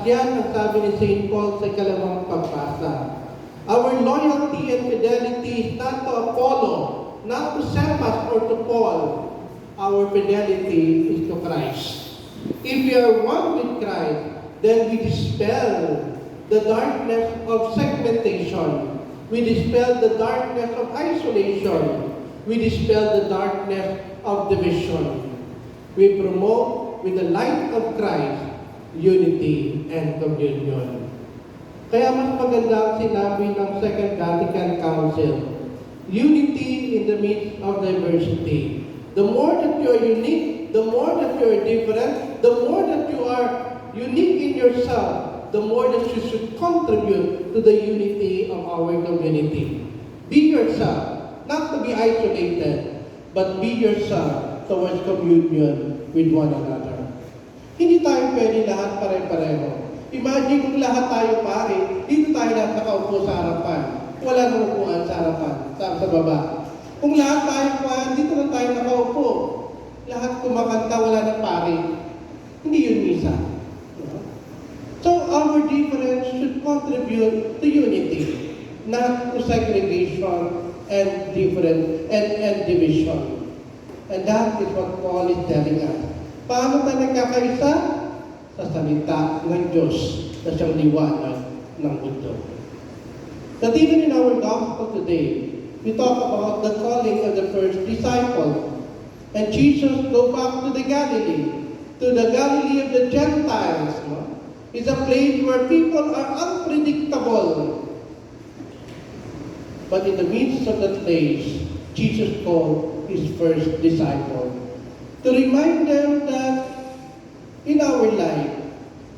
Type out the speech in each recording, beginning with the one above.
yan ang sabi ni St. Paul sa ikalawang pagbasa. Our loyalty and fidelity is not to Apollo, not to Cephas or to Paul. Our fidelity is to Christ. If we are one with Christ, then we dispel the darkness of segmentation. We dispel the darkness of isolation. We dispel the darkness of division. We promote with the light of Christ, unity and communion. Kaya mas maganda ang sinabi ng Second Vatican Council, unity in the midst of diversity. The more that you are unique, the more that you are different, the more that you are unique in yourself, the more that you should contribute to the unity of our community. Be yourself, not to be isolated, but be yourself towards communion with one another. Hindi tayo pwede lahat pare-pareho. Imagine kung lahat tayo pare, dito tayo lahat nakaupo sa harapan. Wala nang upuan sa harapan, sa baba. Kung lahat tayo pare, dito lang tayo nakaupo. Lahat kumakanta, wala nang pare. Hindi yun misa. So our difference should contribute to unity, not to segregation and different and division. And that is what Paul is telling us. Paano tayo nagkakaisa? Sa salita ng Diyos na siyang liwanag ng mundo. That even in our gospel today, we talk about the calling of the first disciple. And Jesus go back to the Galilee of the Gentiles. No? It's a place where people are unpredictable. But in the midst of that place, Jesus called his first disciple to remind them that in our life,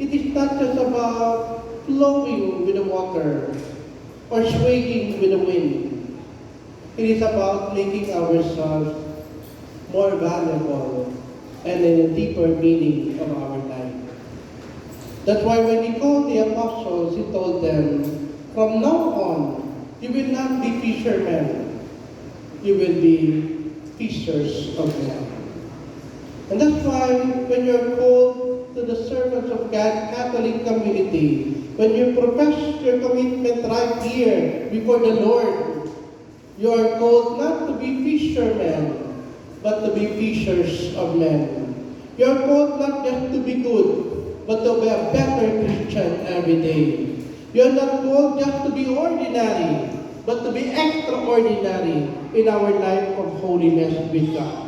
it is not just about flowing with the water or swaying with the wind. It is about making ourselves more valuable and in a deeper meaning of our life. That's why when he called the apostles, he told them, from now on, you will not be fishermen. You will be fishers of men. And that's why when you're called to the servants of God Catholic community, when you profess your commitment right here before the Lord, you are called not to be fishermen, but to be fishers of men. You are called not just to be good, but to be a better Christian every day. You are not called just to be ordinary, but to be extraordinary in our life of holiness with God.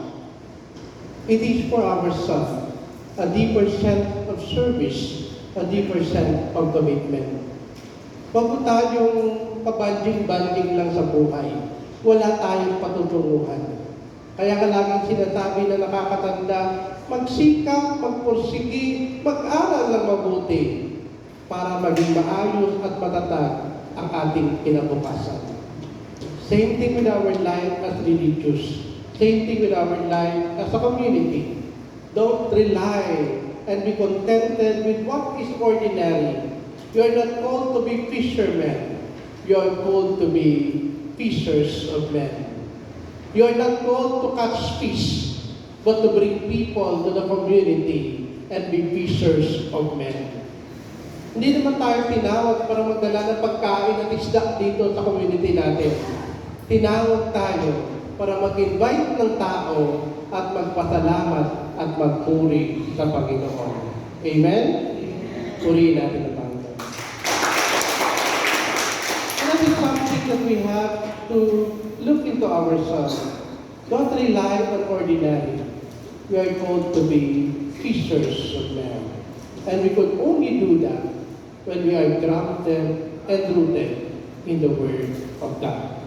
It is for ourselves a deeper sense of service, a deeper sense of commitment. Huwag po tayong pabanding-banding lang sa buhay. Wala tayong patutunguhan. Kaya ka laging sinasabi na nakakatanda, magsikap, magpursigi, mag-aral ng mabuti para maging maayos at matatag ang ating kinabukasan. Same thing with our life as religious. Same thing with our life as a community. Don't rely and be contented with what is ordinary. You are not called to be fishermen. You are called to be fishers of men. You are not called to catch fish, but to bring people to the community and be fishers of men. Hindi naman tayo tinawag para magdala ng pagkain at isda dito sa community natin. Tinawag tayo para mag-invite ng tao at magpasalamat at magpuri sa Panginoon. Amen? Purihin natin ang Panginoon. And that is something that we have to look into ourselves. Don't rely on ordinary. We are called to be fishers of men. And we could only do that when we are grounded and rooted in the Word of God.